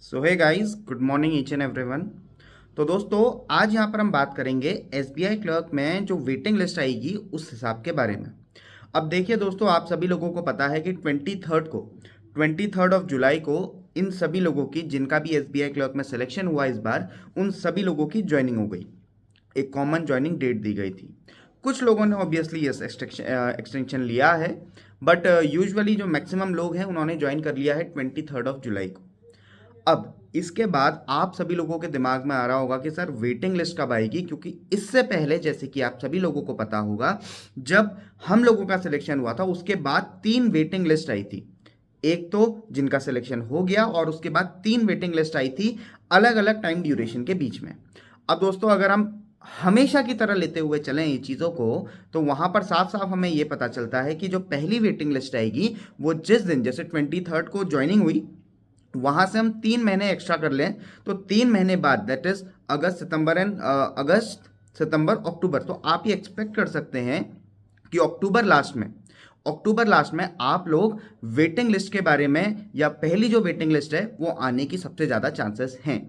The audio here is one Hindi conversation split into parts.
So hey guys, good morning each and everyone. तो दोस्तों, आज यहाँ पर हम बात करेंगे एसबीआई क्लर्क में जो वेटिंग लिस्ट आएगी उस हिसाब के बारे में। अब देखिए दोस्तों, आप सभी लोगों को पता है कि 23 को इन सभी लोगों की, जिनका भी एसबीआई क्लर्क में सिलेक्शन हुआ इस बार, उन सभी लोगों की ज्वाइनिंग हो गई। एक कॉमन ज्वाइनिंग डेट दी गई थी। कुछ लोगों ने ऑब्वियसली ये एक्सटेंशन लिया है, बट यूजुअली जो मैक्सिमम लोग हैं उन्होंने ज्वाइन कर लिया है 23 जुलाई को। अब इसके बाद आप सभी लोगों के दिमाग में आ रहा होगा कि सर वेटिंग लिस्ट कब आएगी, क्योंकि इससे पहले, जैसे कि आप सभी लोगों को पता होगा, जब हम लोगों का सिलेक्शन हुआ था उसके बाद 3 वेटिंग लिस्ट आई थी। एक तो जिनका सिलेक्शन हो गया, और उसके बाद 3 वेटिंग लिस्ट आई थी अलग अलग टाइम ड्यूरेशन के बीच में। अब दोस्तों, अगर हम हमेशा की तरह लेते हुए चलें ये चीज़ों को, तो वहां पर साफ साफ हमें यह पता चलता है कि जो पहली वेटिंग लिस्ट आएगी वो जिस दिन, जैसे 23 को ज्वाइनिंग हुई, वहां से हम 3 महीने एक्स्ट्रा कर लें तो 3 महीने बाद, दैट इज अगस्त सितंबर अक्टूबर, तो आप ये एक्सपेक्ट कर सकते हैं कि अक्टूबर लास्ट में आप लोग वेटिंग लिस्ट के बारे में, या पहली जो वेटिंग लिस्ट है वो आने की सबसे ज़्यादा चांसेस हैं।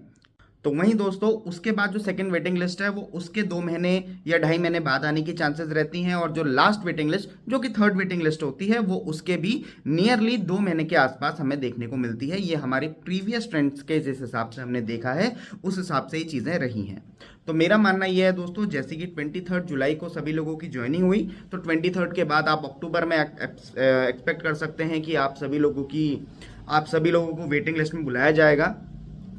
तो वहीं दोस्तों, उसके बाद जो सेकंड वेटिंग लिस्ट है वो उसके 2 महीने या 2.5 महीने बाद आने की चांसेस रहती हैं, और जो लास्ट वेटिंग लिस्ट, जो कि थर्ड वेटिंग लिस्ट होती है, वो उसके भी नियरली 2 महीने के आसपास हमें देखने को मिलती है। ये हमारे प्रीवियस ट्रेंड्स के जिस हिसाब से हमने देखा है उस हिसाब से ये चीज़ें रही हैं। तो मेरा मानना यह है दोस्तों, जैसे कि 23 जुलाई को सभी लोगों की ज्वाइनिंग हुई, तो 23 के बाद आप अक्टूबर में एक्सपेक्ट कर सकते हैं कि आप सभी लोगों को वेटिंग लिस्ट में बुलाया जाएगा।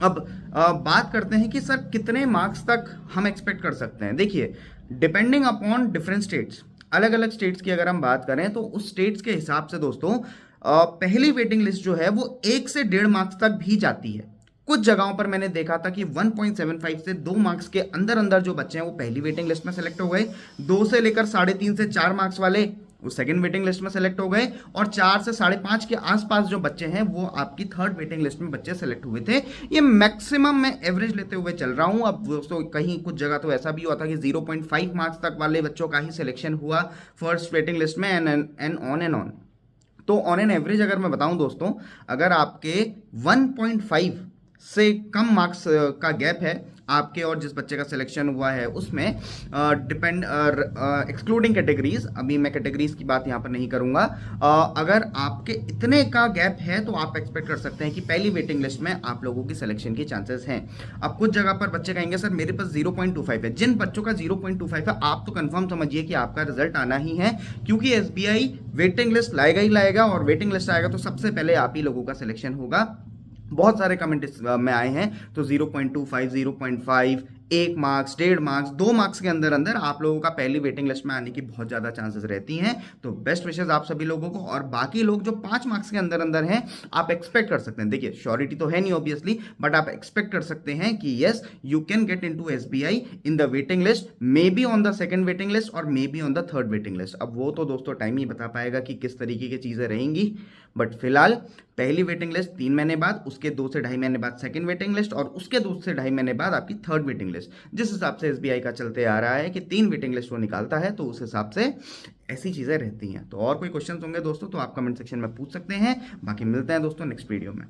अब बात करते हैं कि सर कितने मार्क्स तक हम एक्सपेक्ट कर सकते हैं। देखिए, डिपेंडिंग अपॉन डिफरेंट स्टेट्स, अलग अलग स्टेट्स की अगर हम बात करें तो उस स्टेट्स के हिसाब से दोस्तों, पहली वेटिंग लिस्ट जो है वो 1 से 1.5 मार्क्स तक भी जाती है। कुछ जगहों पर मैंने देखा था कि 1.75 से 2 मार्क्स के अंदर अंदर जो बच्चे हैं वो पहली वेटिंग लिस्ट में सेलेक्ट हो गए, 2 से लेकर 3.5 से 4 मार्क्स वाले वो सेकंड वेटिंग लिस्ट में सेलेक्ट हो गए, और 4 से 5.5 के आसपास जो बच्चे हैं वो आपकी थर्ड वेटिंग लिस्ट में बच्चे सेलेक्ट हुए थे। ये मैक्सिमम मैं एवरेज लेते हुए चल रहा हूं। अब दोस्तों, कहीं कुछ जगह तो ऐसा भी हुआ था कि 0.5 मार्क्स तक वाले बच्चों का ही सिलेक्शन हुआ फर्स्ट वेटिंग लिस्ट में, एंड ऑन। तो ऑन एन एवरेज अगर मैं बताऊं दोस्तों, अगर आपके 1.5 से कम मार्क्स का गैप है आपके और जिस बच्चे का सिलेक्शन हुआ है उसमें, एक्सक्लूडिंग कैटेगरीज, अभी मैं कैटेगरीज की बात यहाँ पर नहीं करूंगा, अगर आपके इतने का गैप है तो आप एक्सपेक्ट कर सकते हैं कि पहली वेटिंग लिस्ट में आप लोगों की सिलेक्शन के चांसेस हैं। अब कुछ जगह पर बच्चे कहेंगे सर मेरे पास 0.25 है। जिन बच्चों का 0.25 है, आप तो कंफर्म समझिए कि आपका रिजल्ट आना ही है, क्योंकि एसबीआई वेटिंग लिस्ट लाएगा ही लाएगा, और वेटिंग लिस्ट आएगा तो सबसे पहले आप ही लोगों का सिलेक्शन होगा। बहुत सारे कमेंट में आए हैं, तो 0.25, 0.5, 1 मार्क्स, 1.5 मार्क्स, 2 मार्क्स के अंदर अंदर आप लोगों का पहली वेटिंग लिस्ट में आने की बहुत ज़्यादा चांसेस रहती हैं। तो बेस्ट विशेज आप सभी लोगों को, और बाकी लोग जो 5 मार्क्स के अंदर अंदर हैं, आप एक्सपेक्ट कर सकते हैं। देखिए, श्योरिटी तो है नहीं ऑब्वियसली, बट आप एक्सपेक्ट कर सकते हैं कि yes, you can get into SBI in the waiting list, may be on the second waiting list और may be on the third waiting list. अब वो तो दोस्तों टाइम ही बता पाएगा कि किस तरीके की चीज़ें रहेंगी, बट फिलहाल पहली वेटिंग लिस्ट 3 महीने बाद, उसके 2 से 2.5 महीने बाद सेकंड वेटिंग लिस्ट, और उसके 2 से 2.5 महीने बाद आपकी थर्ड वेटिंग लिस्ट। जिस हिसाब से एसबीआई का चलते आ रहा है कि 3 वेटिंग लिस्ट वो निकालता है, तो उस हिसाब से ऐसी चीज़ें रहती हैं। तो और कोई क्वेश्चन होंगे दोस्तों तो आप कमेंट सेक्शन में पूछ सकते हैं। बाकी मिलते हैं दोस्तों नेक्स्ट वीडियो में।